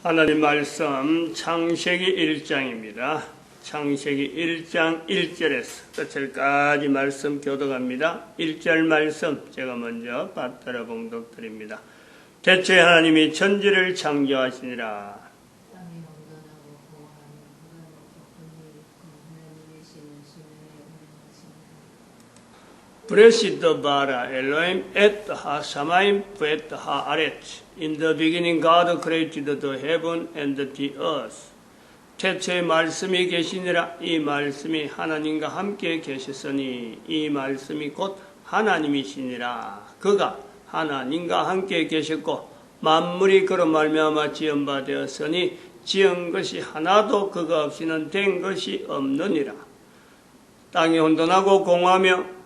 하나님 말씀 창세기 1장입니다. 창세기 1장 1절에서 끝절까지 말씀 교독합니다. 1절 말씀 제가 먼저 받들어 봉독드립니다. 대초에 하나님이 천지를 창조하시니라. 브레시드 바라 엘로임 et 하샤마임 벳 하아렛. In the beginning God created the heaven and the earth. 태초에 말씀이 계시니라. 이 말씀이 하나님과 함께 계셨으니 이 말씀이 곧 하나님이시니라. 그가 하나님과 함께 계셨고 만물이 그로 말미암아 지은 바 되었으니 지은 것이 하나도 그가 없이는 된 것이 없느니라. 땅이 혼돈하고 공하며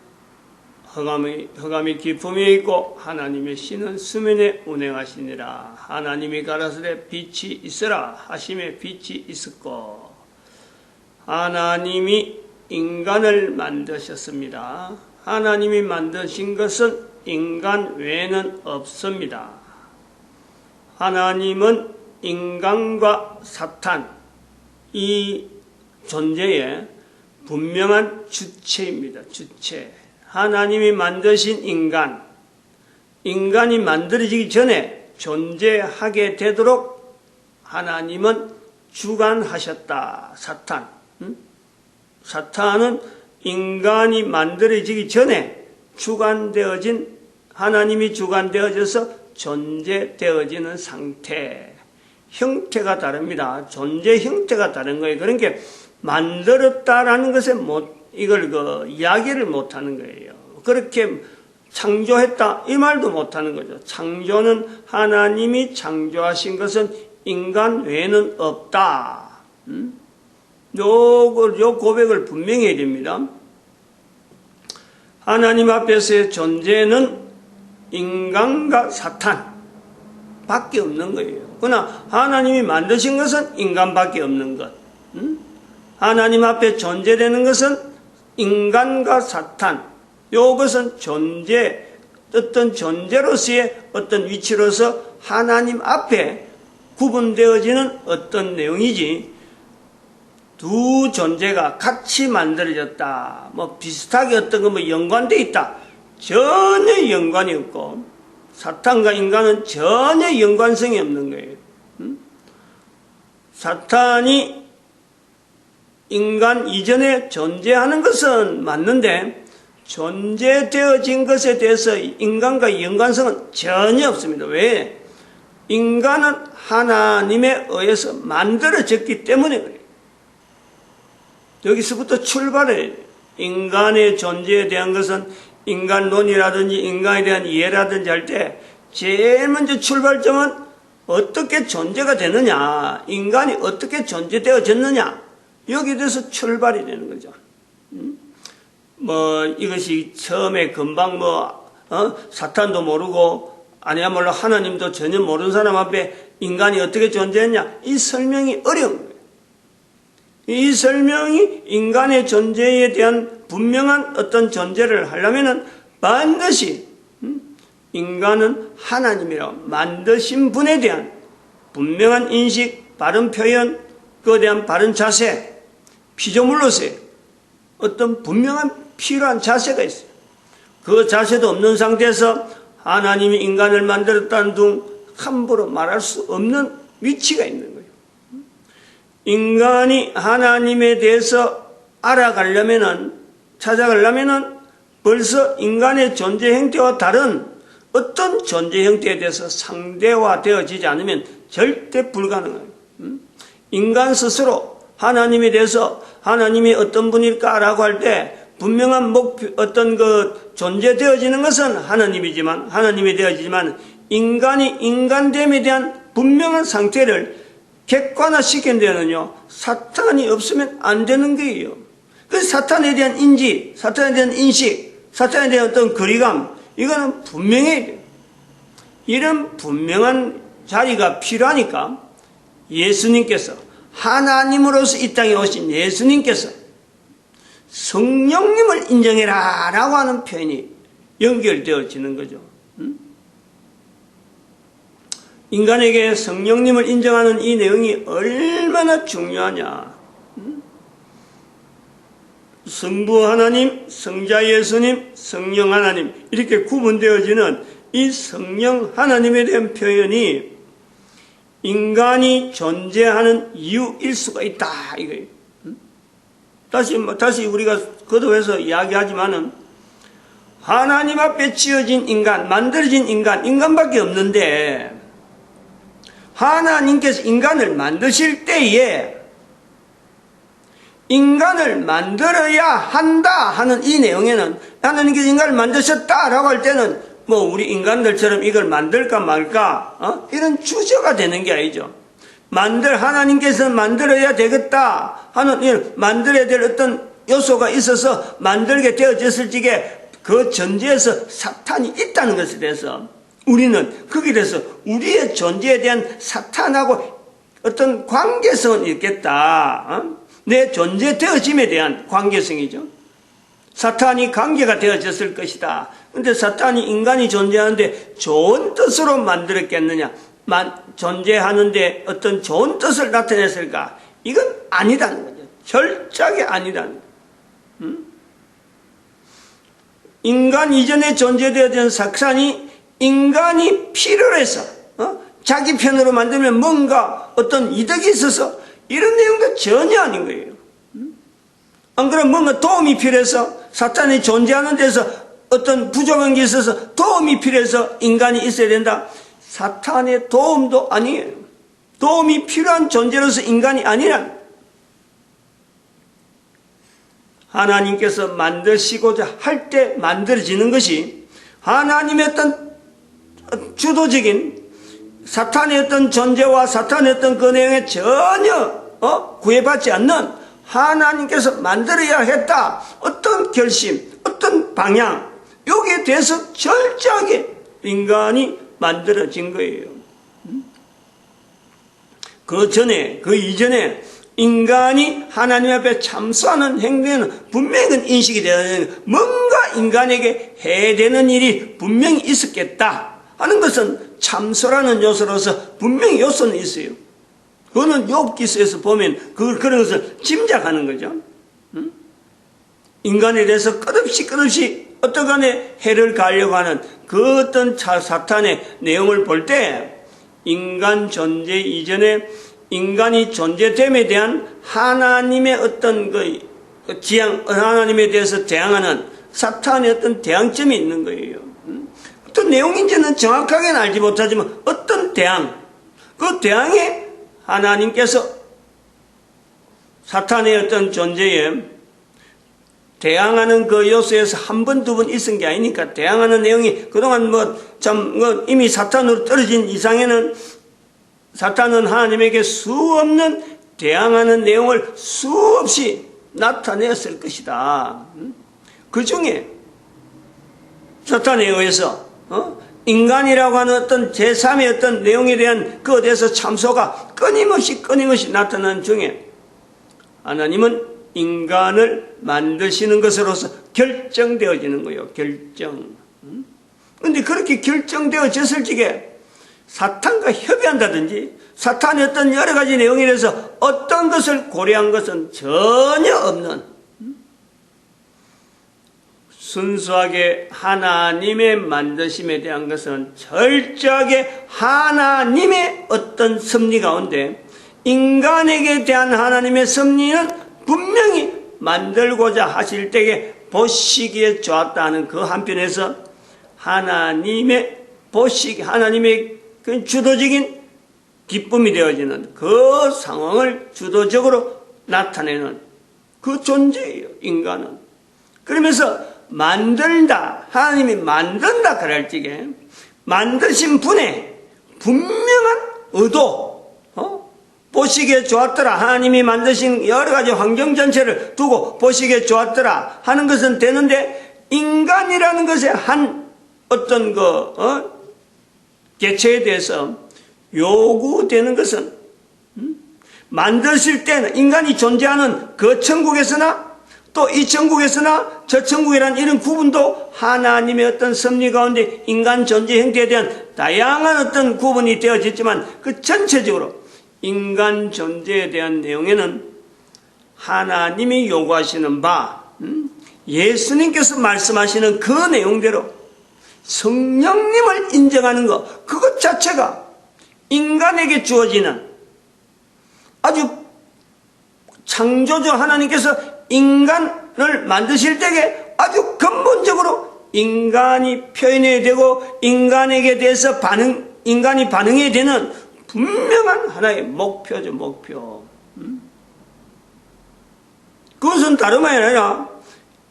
흑암이 깊음이 있고 하나님의 신은 수면에 운행하시니라. 하나님이 가라사대 빛이 있으라 하심에 빛이 있었고 하나님이 인간을 만드셨습니다. 하나님이 만드신 것은 인간 외에는 없습니다. 하나님은 인간과 사탄 이 존재의 분명한 주체입니다. 주체. 하나님이 만드신 인간이 만들어지기 전에 존재하게 되도록 하나님은 주관하셨다. 사탄은 인간이 만들어지기 전에 하나님이 주관되어져서 존재되어지는 상태. 형태가 다릅니다. 존재 형태가 다른 거예요. 그러니까 만들었다라는 것에 이걸 이야기를 못하는 거예요. 그렇게 창조했다 이 말도 못하는 거죠. 창조는 하나님이 창조하신 것은 인간 외에는 없다. 요 고백을 분명히 해야 됩니다. 하나님 앞에서의 존재는 인간과 사탄 밖에 없는 거예요. 그러나 하나님이 만드신 것은 인간밖에 없는 것. 하나님 앞에 존재되는 것은 인간과 사탄, 이것은 어떤 존재로서의 어떤 위치로서 하나님 앞에 구분되어지는 어떤 내용이지, 두 존재가 같이 만들어졌다, 비슷하게 어떤 거 연관되어 있다, 전혀 연관이 없고, 사탄과 인간은 전혀 연관성이 없는 거예요. 사탄이 인간 이전에 존재하는 것은 맞는데 존재되어진 것에 대해서 인간과 연관성은 전혀 없습니다. 왜? 인간은 하나님에 의해서 만들어졌기 때문에 그래요. 여기서부터 출발해요. 인간의 존재에 대한 것은 인간론이라든지 인간에 대한 이해라든지 할 때 제일 먼저 출발점은 어떻게 존재가 되느냐, 인간이 어떻게 존재되어졌느냐, 여기에 대해서 출발이 되는 거죠. 이것이 처음에 금방 사탄도 모르고, 아니야말로 하나님도 전혀 모르는 사람 앞에 인간이 어떻게 존재했냐, 이 설명이 어려운 거예요. 이 설명이 인간의 존재에 대한 분명한 어떤 존재를 하려면은 반드시, 인간은 하나님이라고 만드신 분에 대한 분명한 인식, 바른 표현, 그에 대한 바른 자세, 피조물로서의 어떤 분명한 필요한 자세가 있어요. 그 자세도 없는 상태에서 하나님이 인간을 만들었다는 둥 함부로 말할 수 없는 위치가 있는 거예요. 인간이 하나님에 대해서 찾아가려면은 벌써 인간의 존재 형태와 다른 어떤 존재 형태에 대해서 상대화되어지지 않으면 절대 불가능해요. 인간 스스로 하나님에 대해서 하나님이 어떤 분일까라고 할 때 분명한 어떤 존재되어지는 것은 하나님이 되어지지만 인간이 인간됨에 대한 분명한 상태를 객관화시키는 데는요, 사탄이 없으면 안 되는 거예요. 그 사탄에 대한 인지, 사탄에 대한 인식, 사탄에 대한 어떤 거리감, 이거는 분명해야 돼요. 이런 분명한 자리가 필요하니까 예수님께서 하나님으로서 이 땅에 오신 예수님께서 성령님을 인정해라 라고 하는 표현이 연결되어지는 거죠. 인간에게 성령님을 인정하는 이 내용이 얼마나 중요하냐. 성부 하나님, 성자 예수님, 성령 하나님 이렇게 구분되어지는 이 성령 하나님에 대한 표현이 인간이 존재하는 이유일 수가 있다 이거예요. 다시 우리가 거듭해서 이야기하지만은 하나님 앞에 지어진 인간, 만들어진 인간밖에 없는데 하나님께서 인간을 만드실 때에 인간을 만들어야 한다 하는 이 내용에는 하나님께서 인간을 만드셨다라고 할 때는 뭐 우리 인간들처럼 이걸 만들까 말까 이런 주저가 되는 게 아니죠. 하나님께서 만들어야 되겠다 하는 만들어야 될 어떤 요소가 있어서 만들게 되어졌을 적에 그 전제에서 사탄이 있다는 것에 대해서 우리는 거기에 대해서 우리의 존재에 대한 사탄하고 어떤 관계성은 있겠다. 내 존재 되어짐에 대한 관계성이죠. 사탄이 관계가 되어졌을 것이다. 근데 사탄이 인간이 존재하는데 좋은 뜻으로 만들었겠느냐? 존재하는데 어떤 좋은 뜻을 나타냈을까? 이건 아니다는 거죠. 철저하게 아니다는 거죠. 인간 이전에 존재되어진 사탄이 인간이 필요로 해서 자기 편으로 만들면 뭔가 어떤 이득이 있어서 이런 내용도 전혀 아닌 거예요. 안 그러면 뭔가 도움이 필요해서 사탄이 존재하는 데서 어떤 부족한 게 있어서 도움이 필요해서 인간이 있어야 된다. 사탄의 도움도 아니에요. 도움이 필요한 존재로서 인간이 아니란. 하나님께서 만드시고자 할 때 만들어지는 것이 하나님의 어떤 주도적인 사탄의 어떤 존재와 사탄의 어떤 그 내용에 전혀 구애받지 않는 하나님께서 만들어야 했다. 어떤 결심, 어떤 방향 여기에 대해서 철저하게 인간이 만들어진 거예요. 그 이전에 인간이 하나님 앞에 참소하는 행동에는 분명히 인식이 되어야 되는 뭔가 인간에게 해되는 일이 분명히 있었겠다 하는 것은 참소라는 요소로서 분명히 요소는 있어요. 그거는 욥기서에서 보면 그런 것을 짐작하는 거죠. 인간에 대해서 끝없이 어떤 간에 해를 가하려고 하는 그 어떤 사탄의 내용을 볼 때 인간 존재 이전에 인간이 존재됨에 대한 하나님의 어떤 하나님에 대해서 대항하는 사탄의 어떤 대항점이 있는 거예요. 어떤 내용인지는 정확하게는 알지 못하지만 어떤 그 대항에 하나님께서 사탄의 어떤 존재에 대항하는 그 요소에서 한 번, 두 번 있은 게 아니니까 대항하는 내용이 그동안 이미 사탄으로 떨어진 이상에는 사탄은 하나님에게 수없는 대항하는 내용을 수없이 나타냈을 것이다. 그 중에 사탄에 의해서 인간이라고 하는 어떤 제3의 어떤 내용에 대한 그에 대해서 참소가 끊임없이 나타난 중에 하나님은 인간을 만드시는 것으로서 결정되어지는 거예요. 그런데 그렇게 결정되어졌을 적에 사탄과 협의한다든지 사탄의 어떤 여러 가지 내용에 대해서 어떤 것을 고려한 것은 전혀 없는 순수하게 하나님의 만드심에 대한 것은 철저하게 하나님의 어떤 섭리 가운데 인간에게 대한 하나님의 섭리는 분명히 만들고자 하실 때에 보시기에 좋았다는 그 한편에서 하나님의 그 주도적인 기쁨이 되어지는 그 상황을 주도적으로 나타내는 그 존재예요, 인간은. 그러면서 하나님이 만든다 그럴 적에 만드신 분의 분명한 의도, 보시기에 좋았더라. 하나님이 만드신 여러 가지 환경 전체를 두고 보시기에 좋았더라 하는 것은 되는데 인간이라는 것의 한 어떤 개체에 대해서 요구되는 것은 만드실 때는 인간이 존재하는 그 천국에서나 또 이 천국에서나 저 천국이란 이런 구분도 하나님의 어떤 섭리 가운데 인간 존재 형태에 대한 다양한 어떤 구분이 되어졌지만 그 전체적으로 인간 존재에 대한 내용에는 하나님이 요구하시는 바, 예수님께서 말씀하시는 그 내용대로 성령님을 인정하는 것, 그것 자체가 인간에게 주어지는 아주 창조주 하나님께서 인간을 만드실 때에 아주 근본적으로 인간이 표현해야 되고 인간에게 대해서 인간이 반응해야 되는 분명한 하나의 목표죠, 목표. 그것은 다름 아니라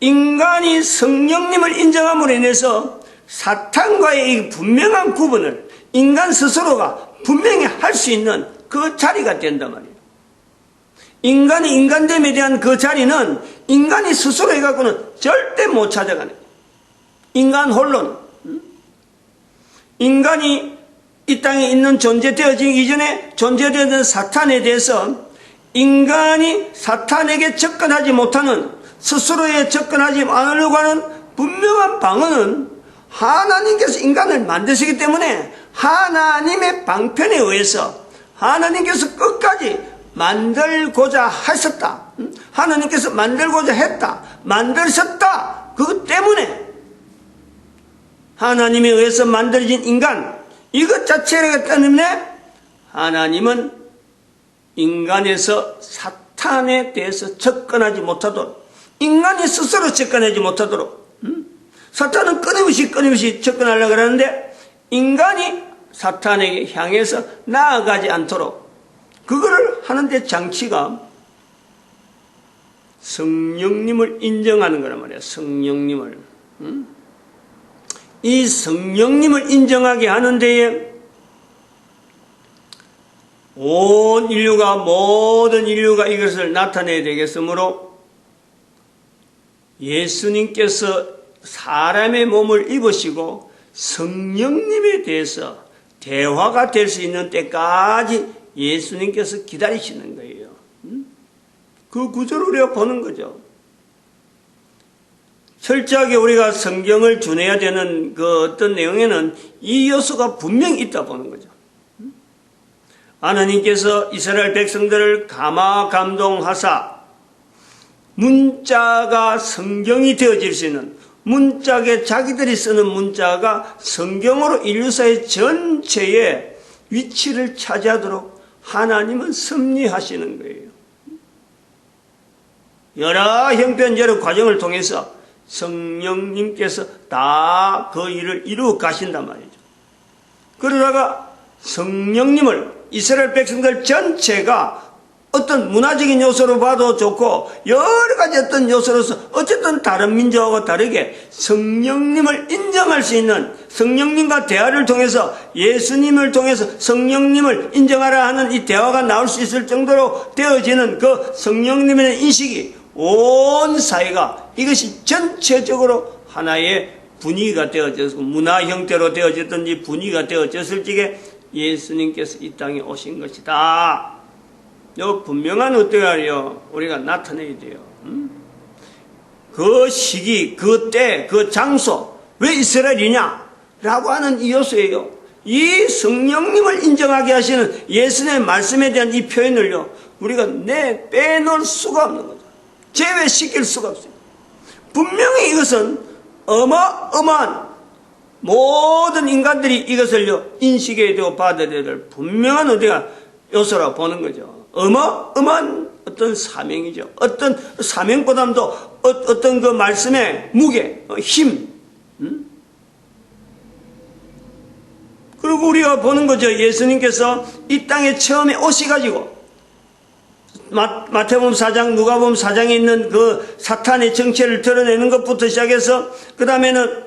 인간이 성령님을 인정함으로 인해서 사탄과의 이 분명한 구분을 인간 스스로가 분명히 할 수 있는 그 자리가 된단 말이에요. 인간이 인간됨에 대한 그 자리는 인간이 스스로 해갖고는 절대 못 찾아가는 거예요. 인간 홀로는. 인간이 이 땅에 있는 존재되어지기 이전에 존재되던 사탄에 대해서 인간이 사탄에게 접근하지 못하는, 스스로에 접근하지 않으려고 하는 분명한 방언은 하나님께서 인간을 만드시기 때문에 하나님의 방편에 의해서 하나님께서 끝까지 만들고자 하셨다. 하나님께서 만들고자 했다. 만드셨다. 그것 때문에 하나님에 의해서 만들어진 인간, 이것 자체가 때문에 하나님은 인간에서 사탄에 대해서 접근하지 못하도록, 인간이 스스로 접근하지 못하도록, 사탄은 끊임없이 접근하려고 하는데 인간이 사탄에게 향해서 나아가지 않도록 그거를 하는데 장치가 성령님을 인정하는 거란 말이야. 성령님을. 이 성령님을 인정하게 하는 데에 온 인류가, 모든 인류가 이것을 나타내야 되겠으므로 예수님께서 사람의 몸을 입으시고 성령님에 대해서 대화가 될 수 있는 때까지 예수님께서 기다리시는 거예요. 그 구절을 우리가 보는 거죠. 철저하게 우리가 성경을 준해야 되는 그 어떤 내용에는 이 요소가 분명히 있다 보는 거죠. 하나님께서 이스라엘 백성들을 감화감동하사 문자가 성경이 되어질 수 있는, 문자에 자기들이 쓰는 문자가 성경으로 인류사의 전체에 위치를 차지하도록 하나님은 섭리하시는 거예요. 여러 형편, 여러 과정을 통해서 성령님께서 다 그 일을 이루어 가신단 말이죠. 그러다가 성령님을 이스라엘 백성들 전체가 어떤 문화적인 요소로 봐도 좋고 여러 가지 어떤 요소로서 어쨌든 다른 민족하고 다르게 성령님을 인정할 수 있는, 성령님과 대화를 통해서 예수님을 통해서 성령님을 인정하라 하는 이 대화가 나올 수 있을 정도로 되어지는 그 성령님의 인식이 온 사회가 이것이 전체적으로 하나의 분위기가 되어져서 문화 형태로 되어졌던 이 분위기가 되어졌을 적에 예수님께서 이 땅에 오신 것이다. 요 분명한 어떠하려 우리가 나타내야 돼요. 그 시기, 그 때, 그 장소, 왜 이스라엘이냐? 라고 하는 이 요소예요. 이 성령님을 인정하게 하시는 예수님의 말씀에 대한 이 표현을요, 우리가 빼놓을 수가 없는 거죠. 제외시킬 수가 없어요. 분명히 이것은 어마어마한 모든 인간들이 이것을요, 인식해야 되고 받아들여야 될 분명한 어디가 요소라고 보는 거죠. 어마어마한 어떤 사명이죠. 어떤 사명보다도 어떤 그 말씀의 무게, 힘. 그리고 우리가 보는 거죠. 예수님께서 이 땅에 처음에 오셔가지고 마태복음 4장, 누가복음 4장에 있는 그 사탄의 정체를 드러내는 것부터 시작해서 그 다음에는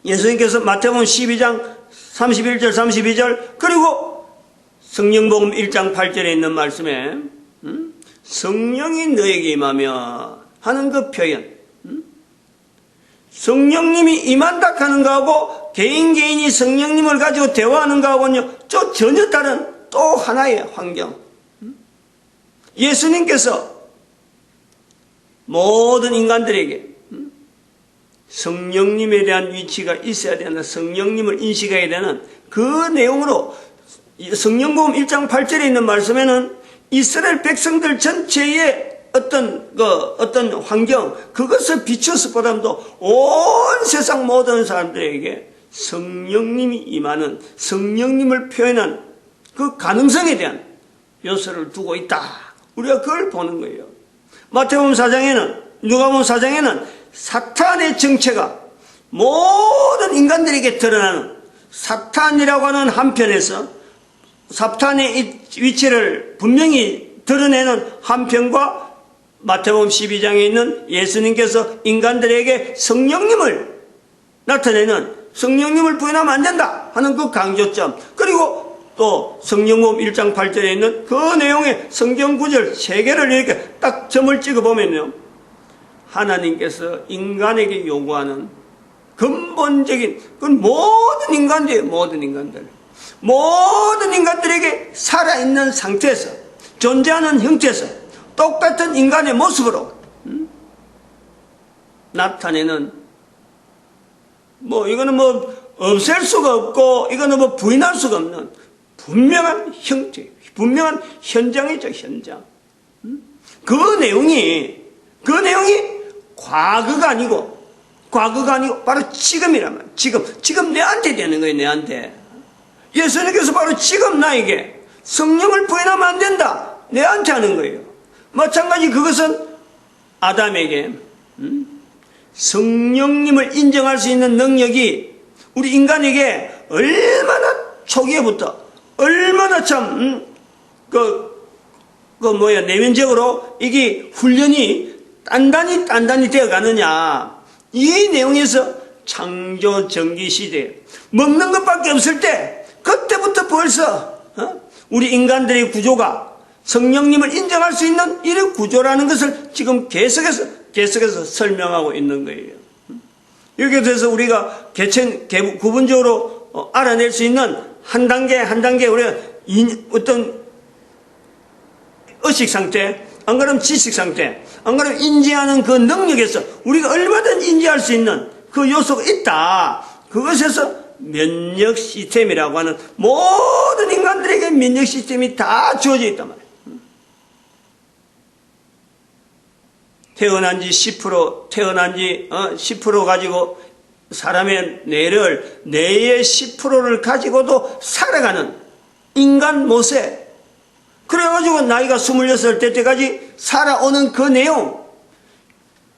예수님께서 마태복음 12장 31절 32절 그리고 성령복음 1장 8절에 있는 말씀에 성령이 너에게 임하며 하는 그 표현, 성령님이 임한다 하는 거하고 개인이 성령님을 가지고 대화하는 거하고는요 또 전혀 다른 또 하나의 환경. 예수님께서 모든 인간들에게 성령님에 대한 위치가 있어야 되는, 성령님을 인식해야 되는 그 내용으로 성령복음 1장 8절에 있는 말씀에는 이스라엘 백성들 전체의 어떤 환경, 그것을 비춰서 보담도 온 세상 모든 사람들에게 성령님이 임하는, 성령님을 표현한 그 가능성에 대한 요소를 두고 있다. 우리가 그걸 보는 거예요. 마태복음 4장에는, 누가복음 4장에는 사탄의 정체가 모든 인간들에게 드러나는, 사탄이라고 하는 한편에서 사탄의 위치를 분명히 드러내는 한편과 마태복음 12장에 있는 예수님께서 인간들에게 성령님을 나타내는, 성령님을 부인하면 안 된다 하는 그 강조점, 그리고 또 성령복음 1장 8절에 있는 그 내용의 성경 구절 3개를 이렇게 딱 점을 찍어보면요, 하나님께서 인간에게 요구하는 근본적인, 그건 모든 인간들이에요. 모든 인간들에게 살아있는 상태에서, 존재하는 형태에서 똑같은 인간의 모습으로 나타내는, 이거는 없앨 수가 없고, 이거는 부인할 수가 없는 분명한 형태, 분명한 현장이죠, 현장. 그 내용이 과거가 아니고 바로 지금이란 말이에요. 지금 내한테 되는 거예요, 내한테. 예수님께서 바로 지금 나에게 성령을 부인하면 안 된다, 내한테 하는 거예요. 마찬가지 그것은 아담에게 성령님을 인정할 수 있는 능력이 우리 인간에게 얼마나 초기에부터 얼마나 참 내면적으로 이게 훈련이 단단히 되어 가느냐. 이 내용에서 창조 전기 시대에 먹는 것밖에 없을 때, 그때부터 벌써 우리 인간들의 구조가 성령님을 인정할 수 있는 이런 구조라는 것을 지금 계속해서 설명하고 있는 거예요. 여기에 대해서 우리가 구분적으로 알아낼 수 있는 한 단계 우리가 어떤 의식 상태, 안 그러면 지식 상태, 안 그러면 인지하는 그 능력에서 우리가 얼마든지 인지할 수 있는 그 요소가 있다. 그것에서 면역 시스템이라고 하는, 모든 인간들에게 면역 시스템이 다 주어져 있단 말이에요. 태어난 지 10% 가지고 사람의 뇌의 10%를 가지고도 살아가는 인간 모세. 그래가지고 나이가 26살 때까지 살아오는 그 내용,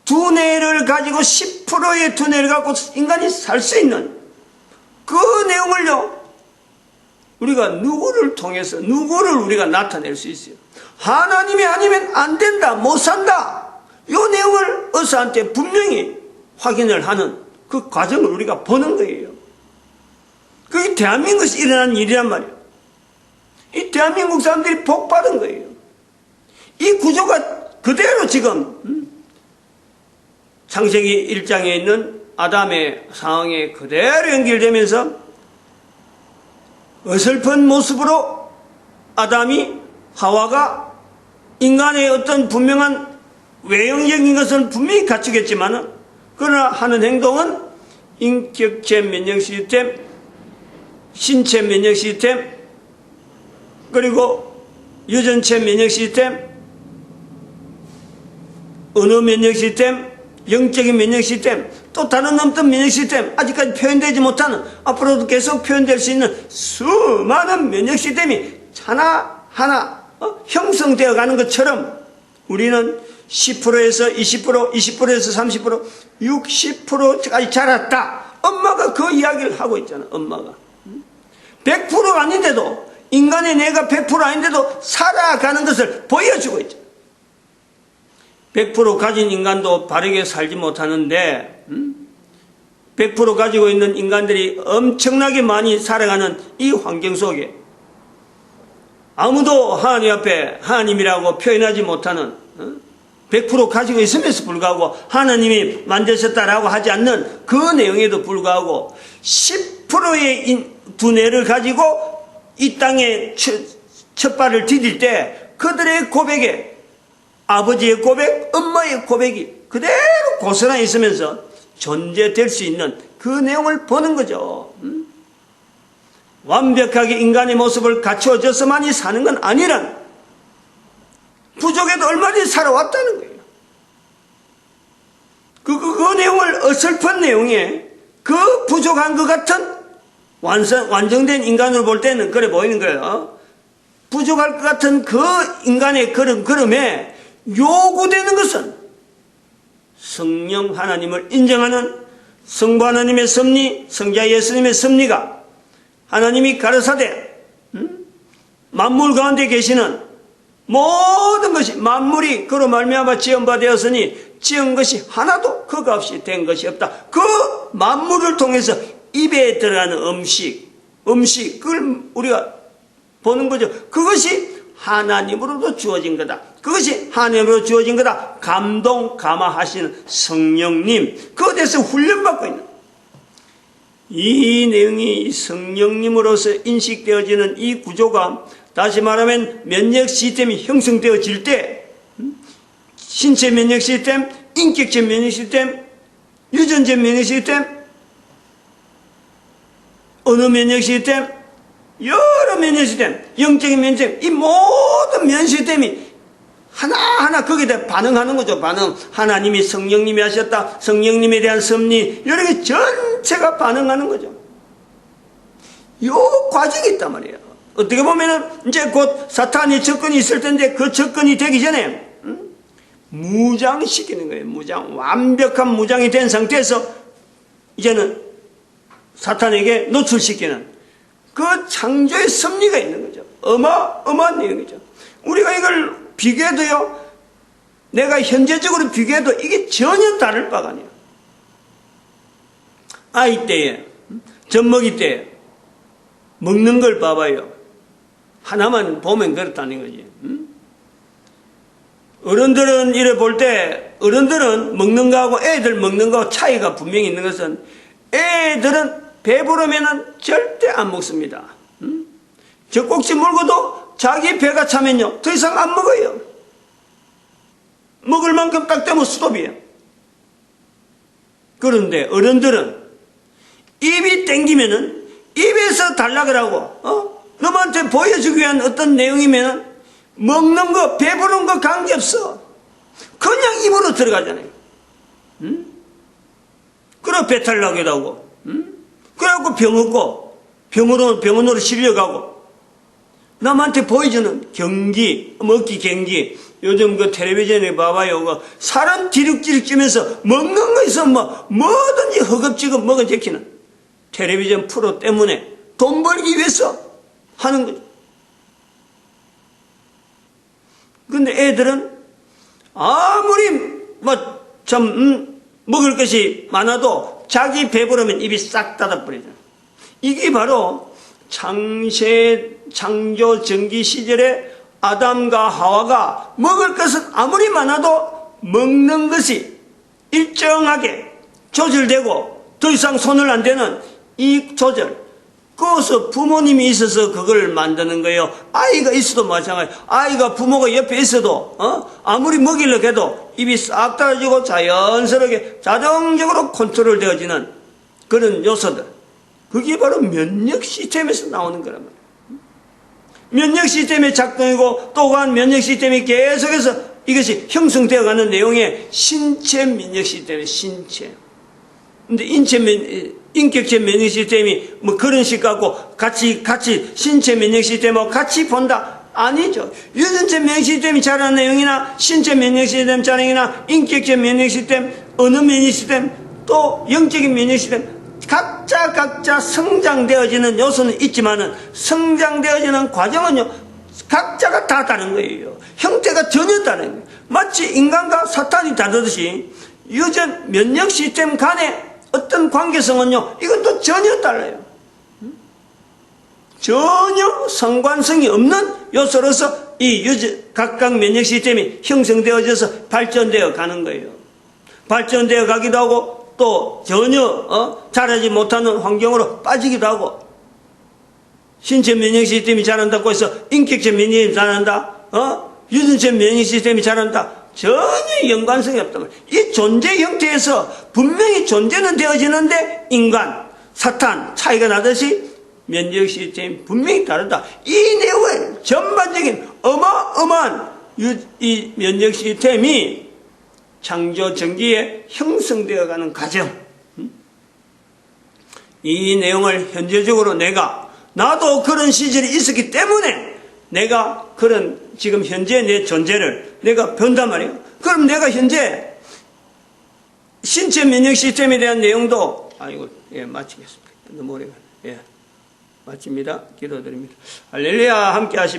두뇌를 가지고 10%의 두뇌를 갖고 인간이 살 수 있는 그 내용을요, 우리가 누구를 우리가 나타낼 수 있어요. 하나님이 아니면 안 된다, 못 산다, 이 내용을 어서한테 분명히 확인을 하는 그 과정을 우리가 보는 거예요. 그게 대한민국에서 일어난 일이란 말이에요. 이 대한민국 사람들이 복 받은 거예요. 이 구조가 그대로 지금 창세기 1장에 있는 아담의 상황에 그대로 연결되면서 어설픈 모습으로 하와가 인간의 어떤 분명한 외형적인 것은 분명히 갖추겠지만, 그러나 하는 행동은 인격체 면역 시스템, 신체 면역 시스템, 그리고 유전체 면역 시스템, 언어 면역 시스템, 영적인 면역 시스템, 또 다른 어떤 면역 시스템, 아직까지 표현되지 못하는, 앞으로도 계속 표현될 수 있는 수많은 면역 시스템이 하나하나 형성되어 가는 것처럼 우리는 10%에서 20%, 20%에서 30%, 60%까지 자랐다. 엄마가 그 이야기를 하고 있잖아, 엄마가. 100%가 아닌데도, 인간의 뇌가 100% 아닌데도 살아가는 것을 보여주고 있잖아. 100% 가진 인간도 바르게 살지 못하는데, 100% 가지고 있는 인간들이 엄청나게 많이 살아가는 이 환경 속에 아무도 하나님 앞에 하나님이라고 표현하지 못하는, 100% 가지고 있음에도 불구하고 하나님이 만드셨다라고 하지 않는 그 내용에도 불구하고 10%의 두뇌를 가지고 이 땅에 첫 발을 디딜 때 그들의 고백에 아버지의 고백, 엄마의 고백이 그대로 고스란히 있으면서 존재될 수 있는 그 내용을 보는 거죠. 완벽하게 인간의 모습을 갖추어져서만이 사는 건 아니란, 부족해도 얼마든지 살아왔다는 거예요. 그 내용을 어설픈 내용에 그 부족한 것 같은 완성된 인간으로 볼 때는 그래 보이는 거예요. 부족할 것 같은 그 인간의 걸음에 요구되는 것은 성령 하나님을 인정하는 성부 하나님의 섭리, 성자 예수님의 섭리가 하나님이 가르사대 만물 가운데 계시는 모든 것이 만물이 그로 말미암아 지은 바 되었으니 지은 것이 하나도 그가 없이 된 것이 없다. 그 만물을 통해서 입에 들어가는 음식 그걸 우리가 보는 거죠. 그것이 하나님으로도 주어진 거다. 그것이 하나님으로 주어진 거다. 감동하시는 성령님, 그것에 대해서 훈련받고 있는 이 내용이 성령님으로서 인식되어지는 이 구조가, 다시 말하면 면역 시스템이 형성되어질 때 신체 면역 시스템, 인격적 면역 시스템, 유전적 면역 시스템, 언어 면역 시스템, 여러 면역 시스템, 영적인 면역 시스템, 이 모든 면역 시스템이 하나하나 거기에 대해 반응하는 거죠. 반응. 하나님이 성령님이 하셨다. 성령님에 대한 섭리, 여러 개 전체가 반응하는 거죠. 요 과정이 있단 말이에요. 어떻게 보면은 이제 곧 사탄이 접근이 있을 텐데 그 접근이 되기 전에 무장시키는 거예요. 완벽한 무장이 된 상태에서 이제는 사탄에게 노출시키는 그 창조의 섭리가 있는 거죠. 어마어마한 내용이죠. 우리가 이걸 비교해도요, 내가 현재적으로 비교해도 이게 전혀 다를 바가 아니에요. 아이 때에, 젖먹이 때에 먹는 걸 봐봐요. 하나만 보면 그렇다는 거지. 어른들은 이래 볼 때, 어른들은 먹는 거하고 애들 먹는 거하고 차이가 분명히 있는 것은, 애들은 배부르면은 절대 안 먹습니다. 젖꼭지 물고도 자기 배가 차면요, 더 이상 안 먹어요. 먹을 만큼 딱 되면 스톱이에요. 그런데 어른들은 입이 땡기면은 입에서 달락을 하고, 너한테 보여주기 위한 어떤 내용이면은 먹는 거, 배부른 거 관계없어. 그냥 입으로 들어가잖아요. 그래 배탈 나기도 하고, 그래갖고 병 얻고, 병원으로 실려가고, 남한테 보여주는 경기, 먹기 경기, 요즘 그 텔레비전에 봐봐요. 그 사람 디룩디룩 찌면서 먹는 거에서 뭐든지 허겁지겁 먹어 제키는 텔레비전 프로 때문에 돈 벌기 위해서 하는 거죠. 근데 애들은 아무리 먹을 것이 많아도 자기 배부르면 입이 싹 닫아버리잖아요. 이게 바로 창조 전기 시절에 아담과 하와가 먹을 것은 아무리 많아도 먹는 것이 일정하게 조절되고 더 이상 손을 안 대는 이 조절, 그것을 부모님이 있어서 그걸 만드는 거예요. 아이가 있어도 마찬가지. 아이가 부모가 옆에 있어도 아무리 먹이려고 해도 입이 싹 닫아지고 자연스럽게 자동적으로 컨트롤 되어지는 그런 요소들, 그게 바로 면역 시스템에서 나오는 거란 말이에요. 면역 시스템의 작동이고 또한 면역 시스템이 계속해서 이것이 형성되어가는 내용의 신체 면역 시스템의 신체. 근데 인격체 면역 시스템이 그런 식 갖고 같이 신체 면역 시스템하고 같이 본다? 아니죠. 유전체 면역 시스템이 잘하는 내용이나 신체 면역 시스템 잘하는 인격체 면역 시스템, 언어 면역 시스템, 또 영적인 면역 시스템, 각자 성장되어지는 요소는 있지만은 성장되어지는 과정은요, 각자가 다 다른 거예요. 형태가 전혀 다른 거예요. 마치 인간과 사탄이 다르듯이 유전 면역 시스템 간의 어떤 관계성은요, 이것도 전혀 달라요. 전혀 상관성이 없는 요소로서 각각 면역 시스템이 형성되어져서 발전되어 가는 거예요. 발전되어 가기도 하고 또 전혀 자라지 못하는 환경으로 빠지기도 하고, 신체 면역 시스템이 자란다고 해서 인격체 면역이 자란다? 유전체 면역 시스템이 자란다. 전혀 연관성이 없다. 이 존재 형태에서 분명히 존재는 되어지는데 인간, 사탄 차이가 나듯이 면역 시스템이 분명히 다르다. 이 내용을 전반적인 어마어마한 이 면역 시스템이 창조 전기에 형성되어가는 과정, 이 내용을 현재적으로 나도 그런 시절이 있었기 때문에 내가 그런 지금 현재 내 존재를 내가 본단 말이에요. 그럼 내가 현재 신체 면역 시스템에 대한 내용도 마치겠습니다. 너무 오래 가네. 마칩니다. 기도드립니다. 할렐루야. 함께 하십시오.